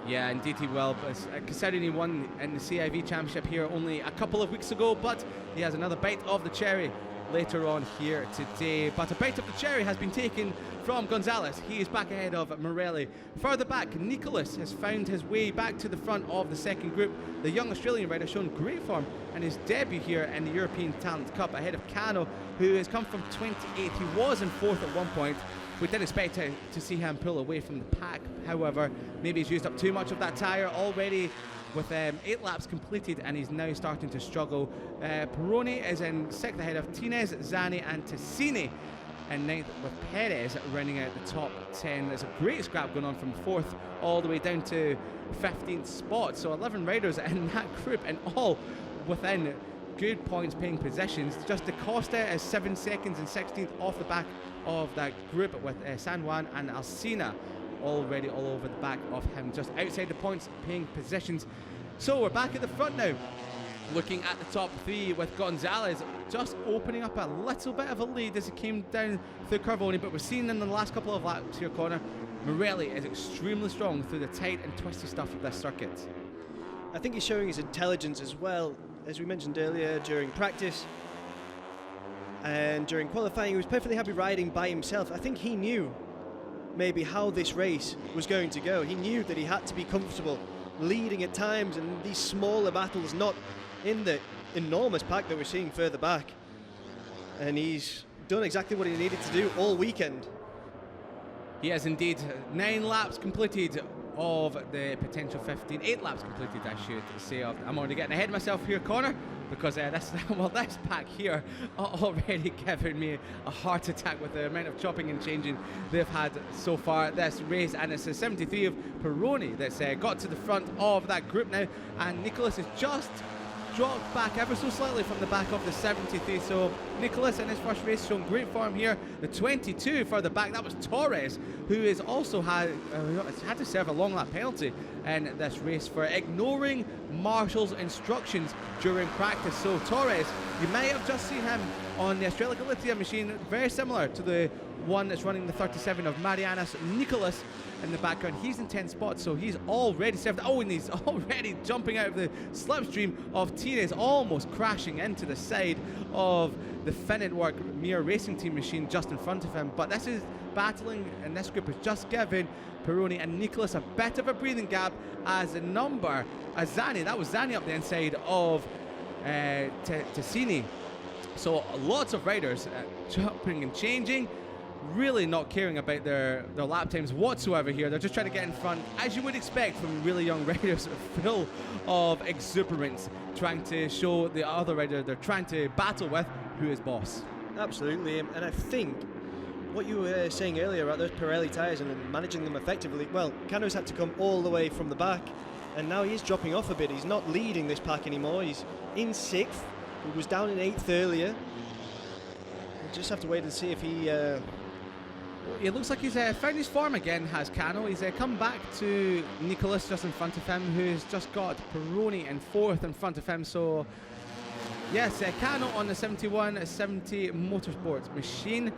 Yeah, indeed he will. But considering he won in the CIV Championship here only a couple of weeks ago, but he has another bite of the cherry later on here today. But a bite of the cherry has been taken from Gonzalez. He is back ahead of Morelli. Further back, Nicholas has found his way back to the front of the second group. The young Australian rider shown great form in his debut here in the European Talent Cup, ahead of Cano, who has come from 28th. He was in 4th at one point. We didn't expect to see him pull away from the pack. However, maybe he's used up too much of that tyre already, with 8 laps completed, and he's now starting to struggle. Peroni is in 6th ahead of Tinez, Zani and Tassini, and 9th with Perez running out the top 10. There's a great scrap going on from 4th all the way down to 15th spot. So 11 riders in that group, and all within good points paying positions. Just Da Costa is 7 seconds and 16th off the back of that group, with San Juan and Alsina already all over the back of him, just outside the points paying positions. So we're back at the front now, looking at the top 3, with Gonzalez just opening up a little bit of a lead as he came down through Carvoni, but we're seeing in the last couple of laps here, Connor, Morelli is extremely strong through the tight and twisty stuff of this circuit. I think he's showing his intelligence as well. As we mentioned earlier, during practice and during qualifying, he was perfectly happy riding by himself. I think he knew maybe how this race was going to go. He knew that he had to be comfortable leading at times in these smaller battles, not in the enormous pack that we're seeing further back. And he's done exactly what he needed to do all weekend. He has indeed. 9 laps completed of the potential 15. 8 laps completed, I should say. I'm already getting ahead of myself here, Connor, because this pack here already giving me a heart attack with the amount of chopping and changing they've had so far this race. And it's a 73 of Peroni that's got to the front of that group now, and Nicholas has just dropped back ever so slightly from the back of the 73. So Nicholas in his first race showing great form here. The 22 further back, that was Torres, who has also had to serve a long lap penalty in this race for ignoring Marshall's instructions during practice. So Torres, you might have just seen him on the Australia Galicia machine, very similar to the one that's running the 37 of Marianas Nicholas in the background. He's in 10th spot, so he's already served. Oh, and he's already jumping out of the slipstream of Tinez, almost crashing into the side of the Finnenwork Mir Racing Team machine just in front of him. But this is battling, and this group is just giving Peroni and Nicholas a bit of a breathing gap, as a number, Zani, that was Zani up the inside of Tassini. So lots of riders jumping and changing, really not caring about their lap times whatsoever here. They're just trying to get in front, as you would expect from really young riders, full of exuberance, trying to show the other rider they're trying to battle with who is boss. Absolutely, and I think what you were saying earlier about those Pirelli tyres and managing them effectively, well, Cano's had to come all the way from the back, and now he is dropping off a bit. He's not leading this pack anymore. He's in 6th. He was down in 8th earlier. We'll just have to wait and see if he... It looks like he's found his form again, has Cano. He's come back to Nicholas just in front of him, who's just got Peroni in 4th in front of him. So, yes, Cano on the 71-70 Motorsports machine.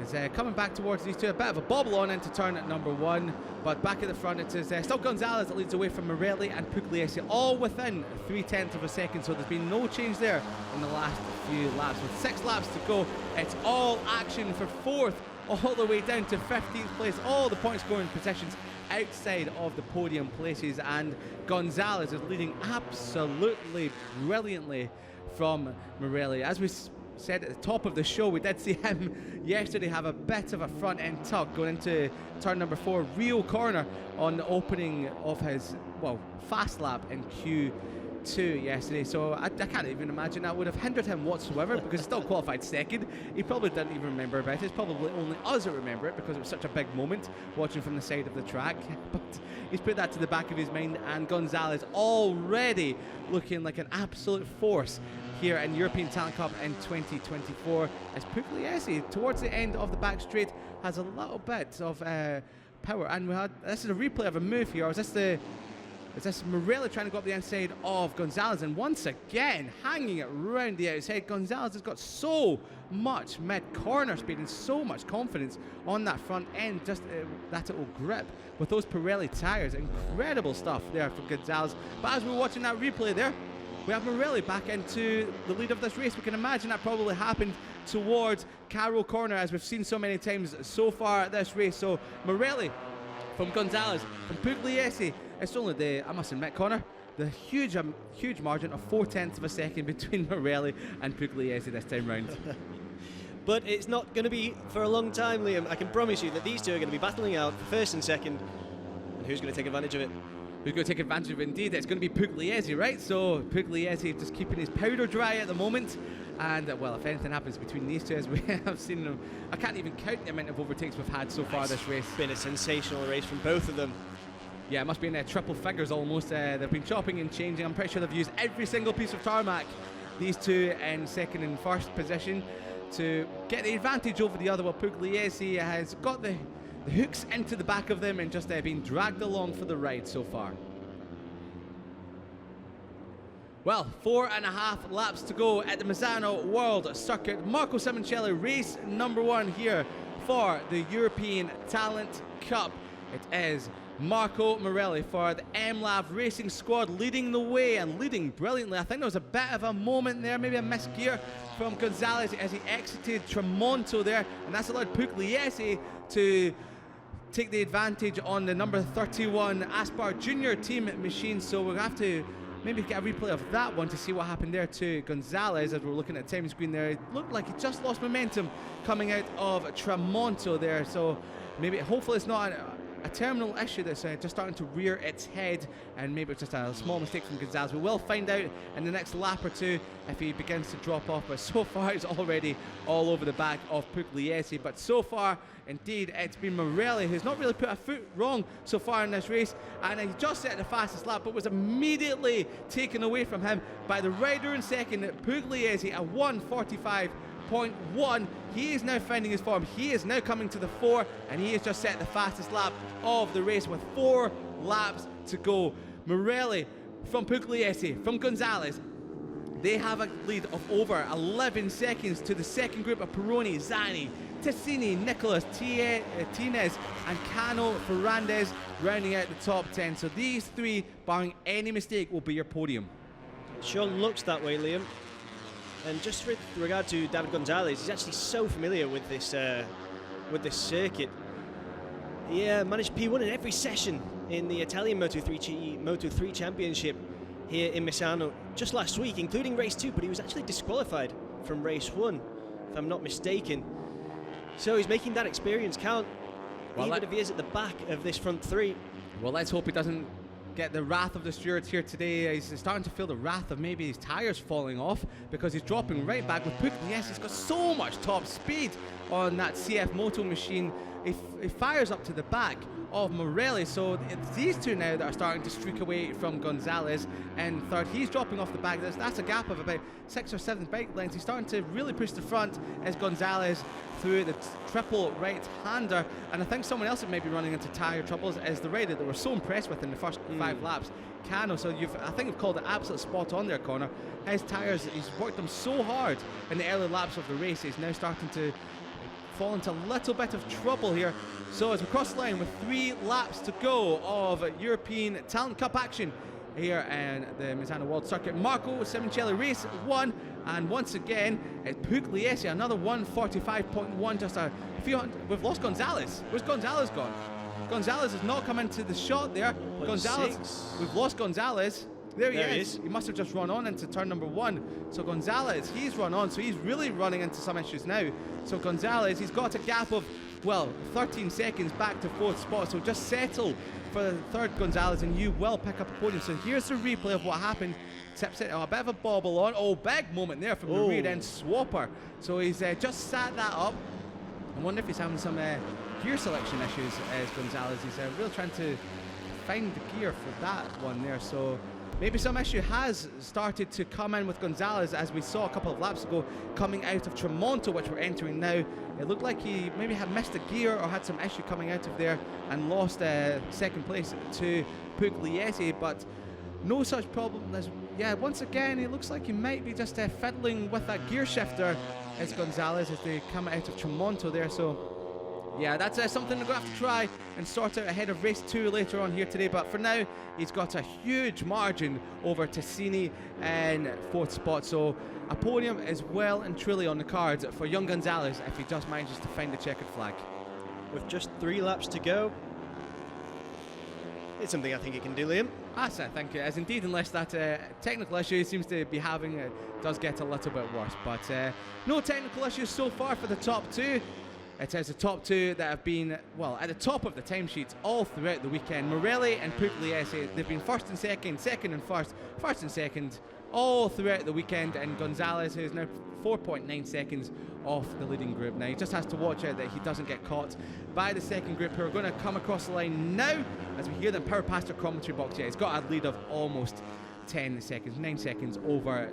is coming back towards these two. A bit of a bobble on into turn at number 1, but back at the front it is still Gonzalez that leads away from Morelli and Pugliese, all within 0.3 of a second, so there's been no change there in the last few laps. With 6 laps to go, it's all action for 4th all the way down to 15th place, all the point scoring positions outside of the podium places, and Gonzalez is leading absolutely brilliantly from Morelli. As we said at the top of the show, we did see him yesterday have a bit of a front end tuck going into turn number 4, Rio corner, on the opening of his, well, fast lap in Q2 yesterday. So I can't even imagine that would have hindered him whatsoever, because he still qualified second. He probably didn't even remember about it. It's probably only us that remember it because it was such a big moment watching from the side of the track. But he's put that to the back of his mind, and Gonzalez already looking like an absolute force here in European Talent Cup in 2024, as Pugliese towards the end of the back straight has a little bit of power. And this is a replay of a move here, or is this Morelli trying to go up the inside of Gonzalez, and once again hanging it round the outside. Gonzalez has got so much mid-corner speed and so much confidence on that front end, just that it will grip with those Pirelli tyres. Incredible stuff there from Gonzalez. But as we're watching that replay there, we have Morelli back into the lead of this race. We can imagine that probably happened towards Caro corner, as we've seen so many times so far this race. So Morelli from Gonzalez, from Pugliese, it's only the, I must admit, Connor, the huge margin of 0.4 of a second between Morelli and Pugliese this time round. But it's not going to be for a long time, Liam. I can promise you that these two are going to be battling out for first and second. And who's going to take advantage of it? Who's going to take advantage of it? Indeed, it's going to be Pugliese, right? So Pugliese just keeping his powder dry at the moment. And, well, if anything happens between these two, as we have seen them, I can't even count the amount of overtakes we've had so far this race. It's been a sensational race from both of them. Yeah, it must be in triple figures almost. They've been chopping and changing. I'm pretty sure they've used every single piece of tarmac, these two in second and first position, to get the advantage over the other. Well, Pugliese has got the hooks into the back of them and just been dragged along for the ride so far. Well, 4.5 laps to go at the Misano World Circuit. Marco Simoncelli, race number 1 here for the European Talent Cup. It is Marco Morelli for the MLAV Racing Squad leading the way, and leading brilliantly. I think there was a bit of a moment there, maybe a missed gear from Gonzalez as he exited Tramonto there, and that's allowed Pugliese to take the advantage on the number 31 Aspar Junior team machine. So we'll have to maybe get a replay of that one to see what happened there to Gonzalez. As we're looking at the time screen there, it looked like he just lost momentum coming out of Tramonto there. So maybe, hopefully it's not a terminal issue that's just starting to rear its head, and maybe it's just a small mistake from Gonzalez. We will find out in the next lap or two if he begins to drop off, but so far it's already all over the back of Pugliese. But so far, indeed, it's been Morelli who's not really put a foot wrong so far in this race, and he just set the fastest lap, but was immediately taken away from him by the rider in second, Pugliese, at 1:45.1. He is now finding his form. He is now coming to the fore, and he has just set the fastest lap of the race with 4 laps to go. Morelli from Pugliese, from Gonzalez, they have a lead of over 11 seconds to the second group of Peroni, Zani, Tessini, Nicholas, Tinez and Cano Ferrandez rounding out the top 10. So these 3, barring any mistake, will be your podium. It sure looks that way, Liam. And just with regard to David Gonzalez, he's actually so familiar with this circuit. He managed P1 in every session in the Italian Moto3 Championship here in Misano just last week, including race 2, but he was actually disqualified from race 1, if I'm not mistaken. So he's making that experience count, well, even if he is at the back of this front 3. Well, let's hope he doesn't get the wrath of the stewards here today. He's starting to feel the wrath of maybe his tyres falling off, because he's dropping right back with Pugliese. He's got so much top speed on that CF Moto machine. He fires up to the back of Morelli, so it's these two now that are starting to streak away from Gonzalez in third. He's dropping off the back. That's a gap of about 6 or 7 bike lengths. He's starting to really push the front as Gonzalez through the triple right-hander, and I think someone else that may be running into tyre troubles is the rider that we're so impressed with in the first 5 laps, Cano. So I think you've called it absolute spot on there, Connor. His tyres, he's worked them so hard in the early laps of the race. He's now starting to fall into a little bit of trouble here. So as we cross the line with 3 laps to go of European Talent Cup action here in the Misano World Circuit, Marco Simoncelli race 1, and once again it's Pugliese, another 1:45.1, just a few hundred. We've lost Gonzalez. Where's Gonzalez gone? Gonzalez has not come into the shot there. Gonzalez, we've lost Gonzalez. There he is. He must have just run on into turn number 1. So Gonzalez, he's run on, so he's really running into some issues now. So Gonzalez, he's got a gap of, well, 13 seconds back to 4th spot, so just settle for the 3rd Gonzalez and you will pick up a podium. So here's the replay of what happened. Tips it, a bit of a bobble on. Oh, big moment there from the rear end swapper. So he's just sat that up. I wonder if he's having some gear selection issues as Gonzalez. He's really trying to find the gear for that one there. So maybe some issue has started to come in with Gonzalez, as we saw a couple of laps ago coming out of Tremonto, which we're entering now. It looked like he maybe had missed a gear or had some issue coming out of there and lost 2nd place to Pugliese, but no such problem. Yeah, once again, it looks like he might be just fiddling with that gear shifter as Gonzalez as they come out of Tremonto there. So yeah, that's something they're going to have to try and sort out ahead of race 2 later on here today. But for now, he's got a huge margin over Tassini in 4th spot. So a podium is well and truly on the cards for young Gonzalez if he just manages to find the checkered flag. With just 3 laps to go, it's something I think he can do, Liam. Yes, I think it is indeed, unless that technical issue he seems to be having does get a little bit worse. But no technical issues so far for the top 2. It is the top 2 that have been, well, at the top of the timesheets all throughout the weekend. Morelli and Pugliese, they've been 1st and 2nd, 2nd and 1st, 1st and 2nd, all throughout the weekend. And Gonzalez, who's now 4.9 seconds off the leading group. Now he just has to watch out that he doesn't get caught by the 2nd group, who are going to come across the line now as we hear them power past their commentary box. Yeah, he's got a lead of almost 10 seconds, 9 seconds over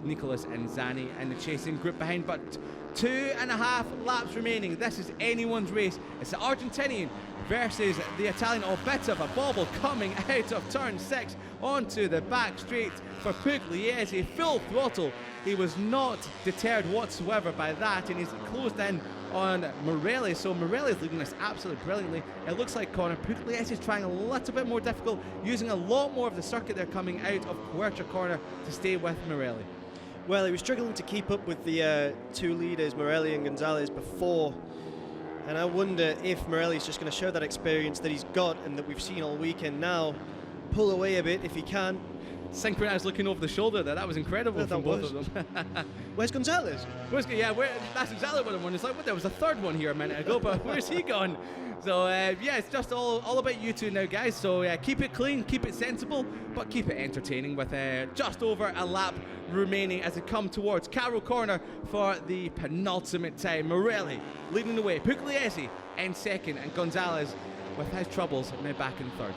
Nicholas and Zani and the chasing group behind, but 2.5 laps remaining. This is anyone's race. It's the Argentinian versus the Italian. A bit of a bobble coming out of turn 6 onto the back straight for Pugliese. Full throttle. He was not deterred whatsoever by that, and he's closed in on Morelli. So Morelli is leading this absolutely brilliantly. It looks like Connor Pugliese is trying a little bit more difficult, using a lot more of the circuit there coming out of Quercia Corner to stay with Morelli. Well, he was struggling to keep up with the 2 leaders, Morelli and Gonzalez, before. And I wonder if Morelli's just going to show that experience that he's got and that we've seen all weekend now. Pull away a bit if he can. Synchronized looking over the shoulder there. That was incredible from both of them. Where's Gonzalez? That's exactly what I'm wondering. It's like, there was a 3rd one here a minute ago, but where's he gone? So yeah, it's just all about you two now, guys. So keep it clean, keep it sensible, but keep it entertaining with just over a lap remaining as they come towards Carroll Corner for the penultimate time. Morelli leading the way, Pugliese in 2nd, and Gonzalez with his troubles now back in 3rd.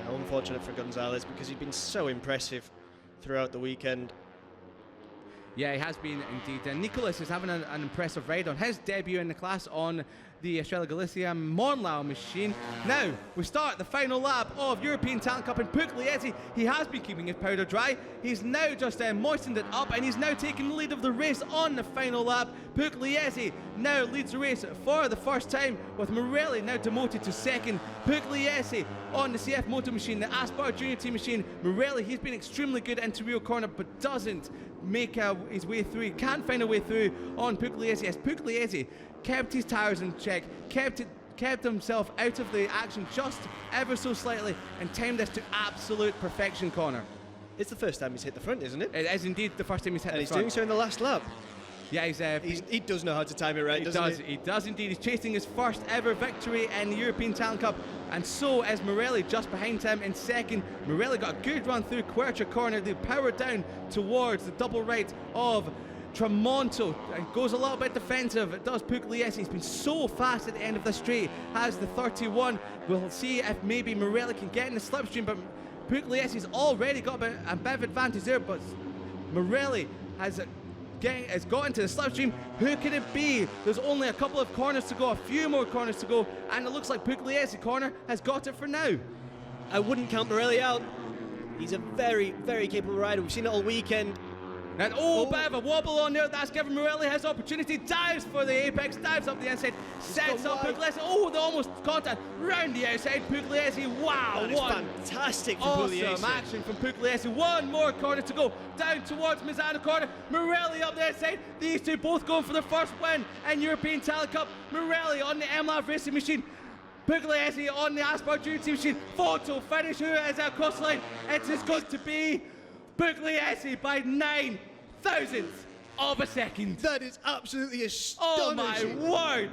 Yeah, unfortunate for Gonzalez because he's been so impressive throughout the weekend. Yeah, he has been indeed. And Nicholas is having an impressive ride on his debut in the class on the Estrella Galicia Monlau machine. Now, we start the final lap of European Talent Cup, and Pugliese, he has been keeping his powder dry. He's now just moistened it up, and he's now taking the lead of the race on the final lap. Pugliese now leads the race for the first time, with Morelli now demoted to 2nd. Pugliese on the CF Moto machine, the Aspar Junior Team machine. Morelli, he's been extremely good into Rio Corner, but doesn't make his way through. He can't find a way through on Pugliese, as Pugliese kept his tyres in check, kept himself out of the action just ever so slightly, and timed this to absolute perfection, Connor. It's the first time he's hit the front, isn't it? It is indeed the first time he's hit the front. And he's doing so in the last lap. Yeah, he does know how to time it right, doesn't he? He does indeed. He's chasing his first ever victory in the European Talent Cup, and so is Morelli just behind him in 2nd. Morelli got a good run through Quercia Corner. They powered down towards the double right of Tremonto, and goes a little bit defensive. It does Pugliese. He's been so fast at the end of the straight, has the 31. We'll see if maybe Morelli can get in the slipstream, but Pugliese's already got a bit of advantage there, but Morelli has got into the slipstream. Who could it be? There's only a couple of corners to go, a few more corners to go, and it looks like Pugliese Corner has got it for now. I wouldn't count Morelli out. He's a very, very capable rider. We've seen it all weekend. And bit of a wobble on there. That's given Morelli his opportunity. Dives for the apex, dives up the inside, sets up Pugliese. Oh, they almost contact round the outside. Pugliese, wow, that is fantastic from awesome Pugliese. action from Pugliese. One more corner to go. Down towards Misano corner. Morelli up the inside. These two both going for the first win in European Talent Cup. Morelli on the MLAV racing machine. Pugliese on the Aspar Junior team machine. Photo finish. Who is that cross line? It is going to be Pugliese by 9 thousandths of a second. That is absolutely Oh astonishing. my word!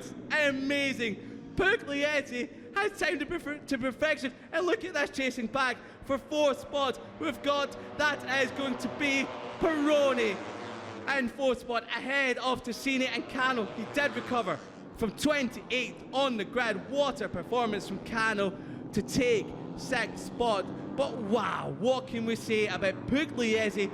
Amazing. Pugliese has timed it to perfection. And look at this chasing pack for 4th spot. We've got, that is going to be Peroni in 4th spot ahead of Tassini and Cano. He did recover from 28th on the grid. What a performance from Cano to take 6th spot. But wow, what can we say about Pugliese?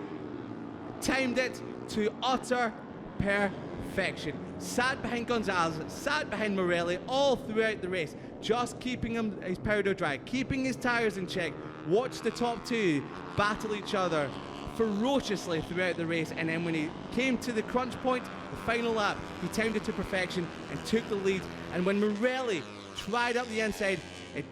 Timed it to utter perfection. Sat behind Gonzalez, sat behind Morelli all throughout the race, just keeping his powder dry, keeping his tyres in check. Watched the top two battle each other ferociously throughout the race, and then when he came to the crunch point, the final lap, he timed it to perfection and took the lead. And when Morelli tried up the inside, he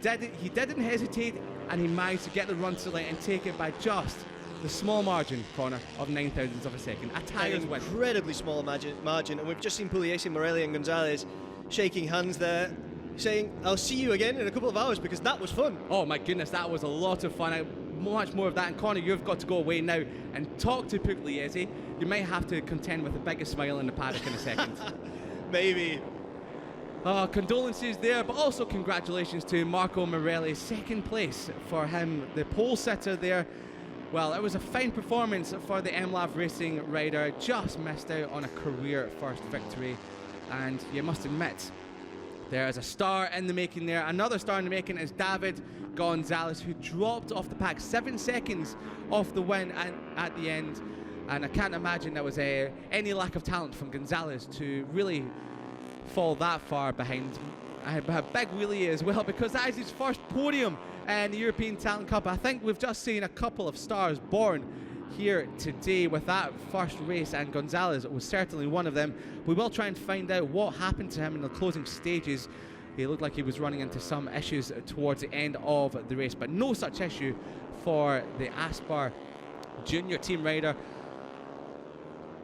didn't hesitate, and he managed to get the run to the line and take it by just the small margin, Connor, of 9 thousandths of a second. A tyres win. Incredibly small margin, and we've just seen Pugliese, Morelli and Gonzalez shaking hands there, saying, I'll see you again in a couple of hours, because that was fun. Oh my goodness, that was a lot of fun. Much more of that. And Connor, you've got to go away now and talk to Pugliese. You might have to contend with the biggest smile in the paddock in a second. Maybe. Condolences there, but also congratulations to Marco Morelli. 2nd place for him, the pole sitter there. Well, it was a fine performance for the MLAV racing rider. Just missed out on a career first victory. And you must admit, there is a star in the making there. Another star in the making is David Gonzalez, who dropped off the pack 7 seconds off the win at the end. And I can't imagine there was any lack of talent from Gonzalez to really fall that far behind. A big wheelie as well, because that is his first podium in the European Talent Cup. I think we've just seen a couple of stars born here today with that first race, and Gonzalez was certainly one of them. We will try and find out what happened to him in the closing stages. He looked like he was running into some issues towards the end of the race, but no such issue for the Aspar Junior team rider,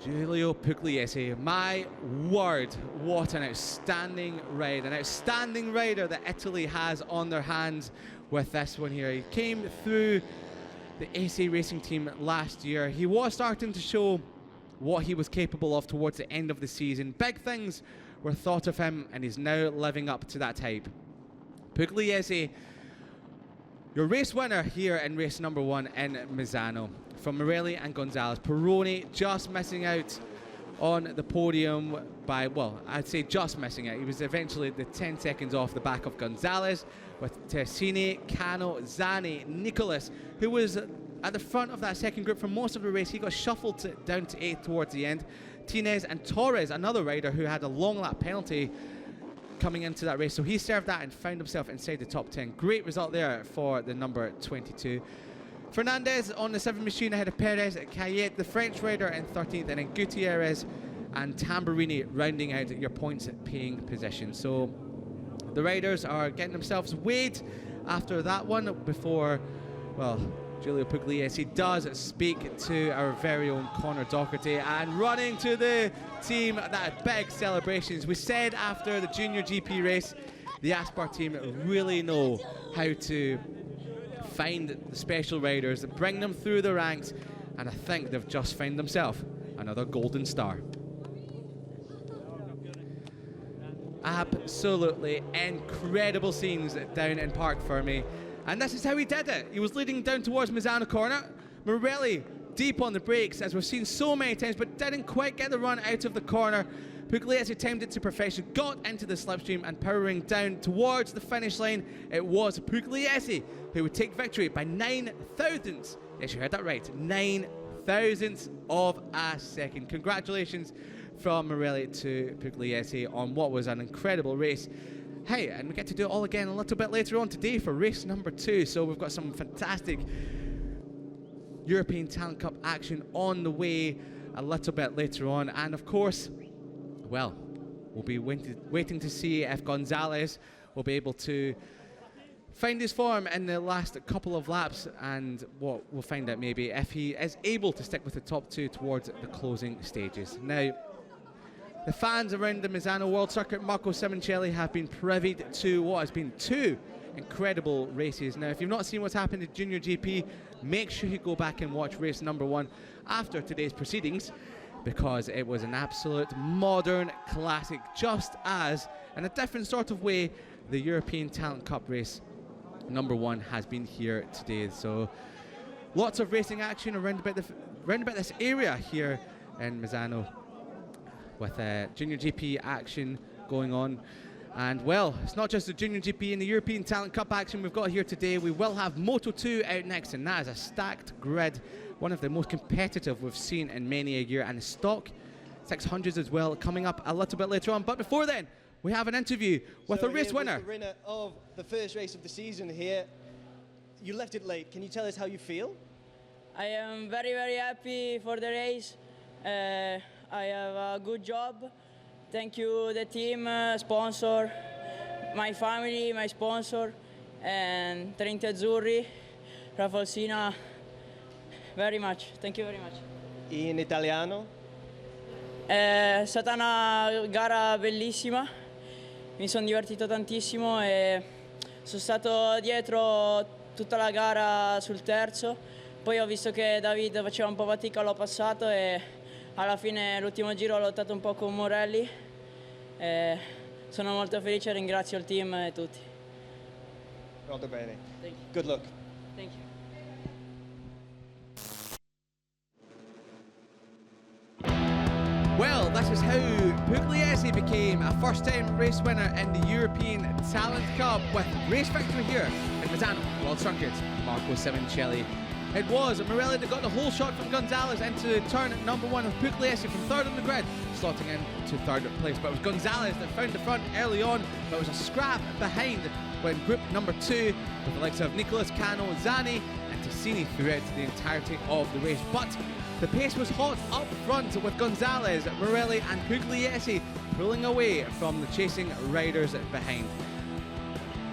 Giulio Pugliese. My word, what an outstanding ride. An outstanding rider that Italy has on their hands with this one here. He came through the AC Racing team last year. He was starting to show what he was capable of towards the end of the season. Big things were thought of him, and he's now living up to that hype. Pugliese, your race winner here in race number 1 in Misano. From Morelli and Gonzalez. Peroni just missing out on the podium by, well, I'd say just missing out. He was eventually the 10 seconds off the back of Gonzalez, with Tassini, Cano, Zani, Nicholas, who was at the front of that second group for most of the race. He got shuffled down to 8th towards the end. Tinez and Torres, another rider who had a long lap penalty coming into that race, so he served that and found himself inside the top 10. Great result there for the number 22. Fernandez on the 7 machine ahead of Perez, Cayet, the French rider, in 13th, and then Gutierrez and Tamburini rounding out your points paying position. So the riders are getting themselves weighed after that one before, well, Giulio Pugliese does speak to our very own Conor Docherty, and running to the team, that big celebrations. We said after the JuniorGP race, the Aspar team really know how to find the special riders, bring them through the ranks, and I think they've just found themselves another golden star. Absolutely incredible scenes down in Park Fermi, and this is how he did it. He was leading down towards Misano corner. Morelli deep on the brakes, as we've seen so many times, but didn't quite get the run out of the corner. Pugliese timed it to perfection, got into the slipstream, and powering down towards the finish line, it was Pugliese who would take victory by 9 thousandths. Yes, you heard that right, 9 thousandths of a second. Congratulations from Morelli to Pugliese on what was an incredible race. Hey, and we get to do it all again a little bit later on today for race number 2. So we've got some fantastic European Talent Cup action on the way. a little bit later on. And of course, well, we'll be waiting to see if Gonzalez will be able to find his form in the last couple of laps, and what we'll find out maybe if he is able to stick with the top two towards the closing stages. Now, the fans around the Misano World Circuit, Marco Simoncelli, have been privy to what has been two incredible races. Now, if you've not seen what's happened at JuniorGP, make sure you go back and watch race number 1 after today's proceedings, because it was an absolute modern classic, just as, in a different sort of way, the European Talent Cup race number 1 has been here today. So lots of racing action around about this area here in Misano, with JuniorGP action going on. And well, it's not just the JuniorGP and the European Talent Cup action we've got here today. We will have Moto2 out next, and that is a stacked grid, one of the most competitive we've seen in many a year, and the stock 600s as well coming up a little bit later on. But before then, we have an interview with a race winner. With the winner of the first race of the season here. You left it late. Can you tell us how you feel? I am very, very happy for the race. I have a good job. Thank you, the team, sponsor, my family, my sponsor, and Trenti Azzurri, Rafalsina, very much. Thank you very much. In italiano? È stata una gara bellissima, mi sono divertito tantissimo e sono stato dietro tutta la gara sul terzo, poi ho visto che David faceva un po' fatica, l'ho passato e alla fine l'ultimo giro ho lottato un po' con Morelli. Sono molto felice e ringrazio il team e tutti. Molto bene. Thank you. Good luck. Thank you. Well, this is how Pugliese became a first-time race winner in the European Talent Cup, with race victory here in Misano World Circuit, Marco Simoncelli. It was Morelli that got the whole shot from Gonzalez into turn number 1, with Pugliese from third on the grid, slotting in to third place. But it was Gonzalez that found the front early on, but it was a scrap behind when group number 2, with the likes of Nicolas Cano, Zani and Tassini throughout the entirety of the race. But the pace was hot up front, with Gonzalez, Morelli and Pugliese pulling away from the chasing riders behind.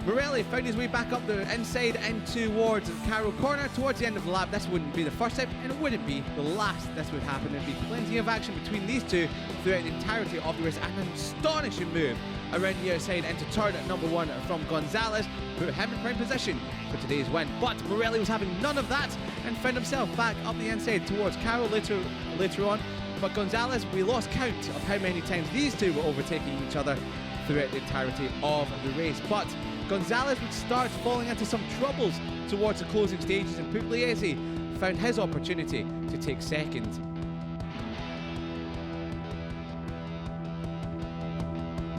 Morelli found his way back up the inside in towards Carroll Corner towards the end of the lap. This wouldn't be the first time, and it wouldn't be the last this would happen. There'd be plenty of action between these two throughout the entirety of the race. An astonishing move around the outside into turn number 1 from Gonzalez, put him in prime position for today's win. But Morelli was having none of that and found himself back up the inside towards Carroll later on. But Gonzalez, we lost count of how many times these two were overtaking each other throughout the entirety of the race. But Gonzalez would start falling into some troubles towards the closing stages, and Pugliese found his opportunity to take second.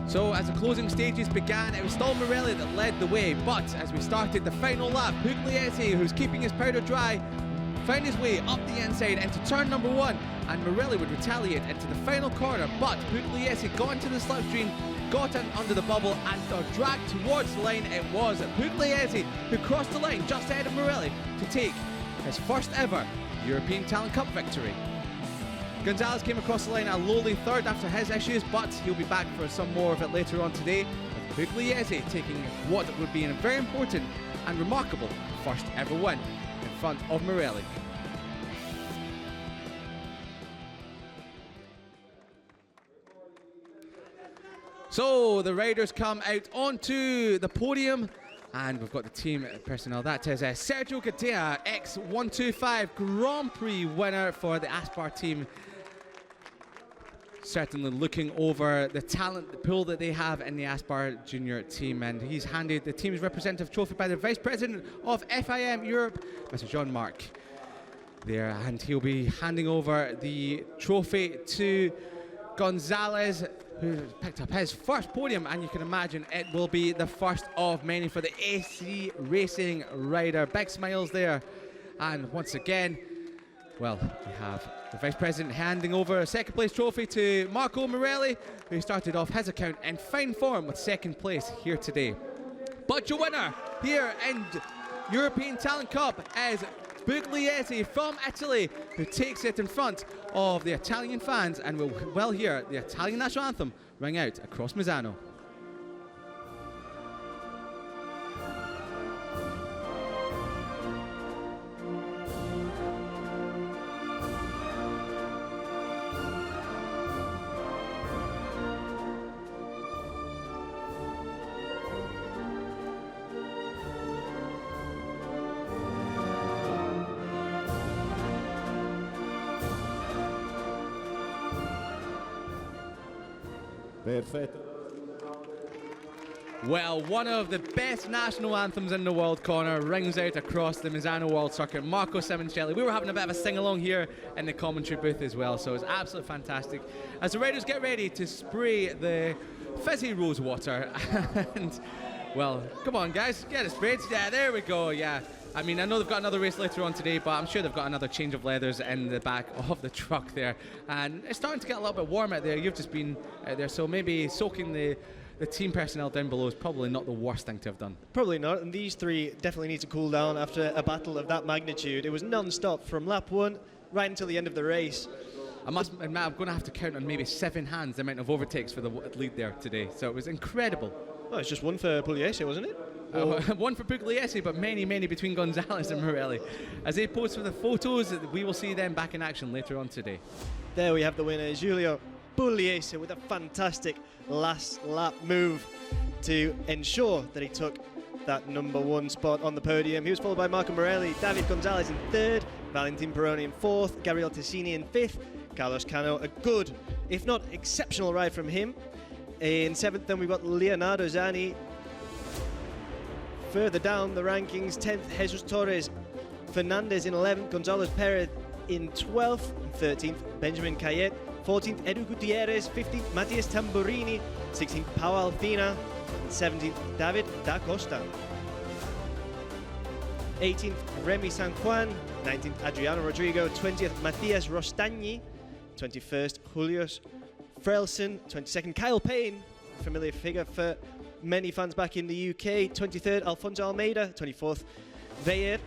So as the closing stages began, it was still Morelli that led the way, but as we started the final lap, Pugliese, who's keeping his powder dry, found his way up the inside into turn number 1, and Morelli would retaliate into the final corner, but Pugliese got into the slipstream, got in under the bubble, and dragged towards the line. It was Pugliese who crossed the line just ahead of Morelli to take his first ever European Talent Cup victory. Gonzalez came across the line a lowly third after his issues, but he'll be back for some more of it later on today, with Pugliese taking what would be a very important and remarkable first ever win in front of Morelli. So the riders come out onto the podium, and we've got the team personnel. That is Sergio Gadea, ex-125 Grand Prix winner for the Aspar team. Certainly looking over the talent pool that they have in the Aspar junior team, and he's handed the team's representative trophy by the Vice President of FIM Europe, Mr. Jean-Marc there, and he'll be handing over the trophy to Gonzalez, who picked up his first podium, and you can imagine it will be the first of many for the AC Racing rider. Big smiles there. And once again, well, we have the Vice President handing over a second place trophy to Marco Morelli, who started off his account in fine form with second place here today. But your winner here in European Talent Cup is Pugliese from Italy, who takes it in front of the Italian fans and will well hear the Italian national anthem ring out across Misano. Perfetto. Well, one of the best national anthems in the world, Connor, rings out across the Misano World Circuit. Marco Simoncelli. We were having a bit of a sing-along here in the commentary booth as well, so it's absolutely fantastic. As the riders get ready to spray the fizzy rose water, and, well, come on, guys, get it sprayed. Yeah, there we go, yeah. I mean, I know they've got another race later on today, but I'm sure they've got another change of leathers in the back of the truck there. And it's starting to get a little bit warm out there. You've just been out there, so maybe soaking the team personnel down below is probably not the worst thing to have done. Probably not, and these three definitely need to cool down after a battle of that magnitude. It was non-stop from lap 1 right until the end of the race. I must admit, I'm going to have to count on maybe 7 hands the amount of overtakes for the lead there today. So it was incredible. Well, it's just one for Pugliese, wasn't it? One for Pugliese, but many between Gonzalez and Morelli. As they pose for the photos, we will see them back in action later on today. There we have the winner, Giulio Pugliese, with a fantastic last lap move to ensure that he took that #1 spot on the podium. He was followed by Marco Morelli, David Gonzalez in 3rd, Valentin Peroni in 4th, Gabriel Tessini in 5th, Carlos Cano, a good, if not exceptional ride from him. In 7th, then we've got Leonardo Zani. Further down the rankings, 10th, Jesus Torres, Fernandez in 11th, Gonzalez Perez in 12th, 13th, Benjamin Cayet, 14th, Edu Gutierrez, 15th, Matias Tamburini, 16th, Pau Alfina, 17th, David Da Costa. 18th, Remy San Juan, 19th, Adriano Rodrigo, 20th, Matias Rostagni, 21st, Julius Frelson, 22nd, Kyle Payne, familiar figure for many fans back in the UK, 23rd, Alfonso Almeida, 24th, Veyer,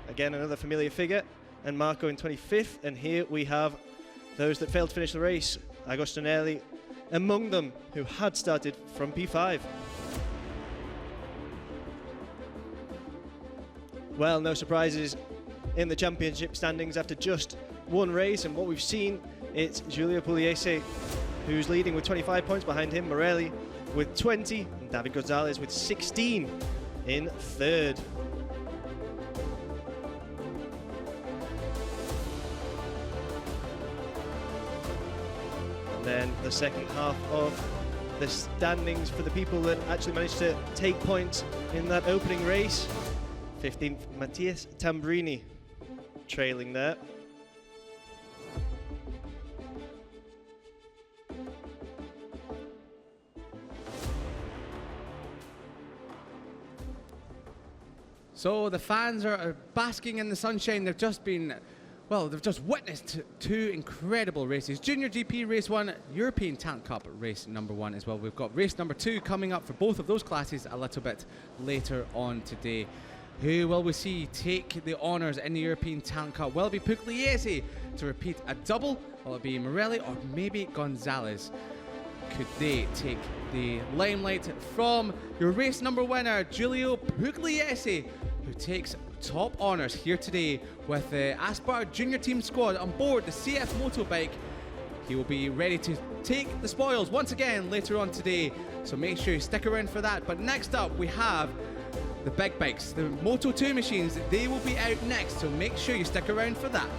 again another familiar figure, and Marco in 25th, and here we have those that failed to finish the race, Agostinelli among them, who had started from P5. Well, no surprises in the championship standings after just one race, and what we've seen, it's Giulio Pugliese who's leading with 25 points, behind him Morelli with 20, and David Gonzalez with 16 in 3rd. And then the second half of the standings for the people that actually managed to take points in that opening race. 15th, Matias Tambrini trailing there. So the fans are basking in the sunshine. They've just been, well, they've just witnessed 2 incredible races. JuniorGP race 1, European Talent Cup race number 1 as well. We've got race number 2 coming up for both of those classes a little bit later on today. Who will we see take the honours in the European Talent Cup? Will it be Pugliese to repeat a double? Will it be Morelli or maybe Gonzalez? Could they take the limelight from your race number winner, Giulio Pugliese, who takes top honours here today with the Aspar Junior Team squad on board the CF motorbike? He will be ready to take the spoils once again later on today, so make sure you stick around for that. But next up we have the big bikes, the Moto2 machines. They will be out next, so make sure you stick around for that.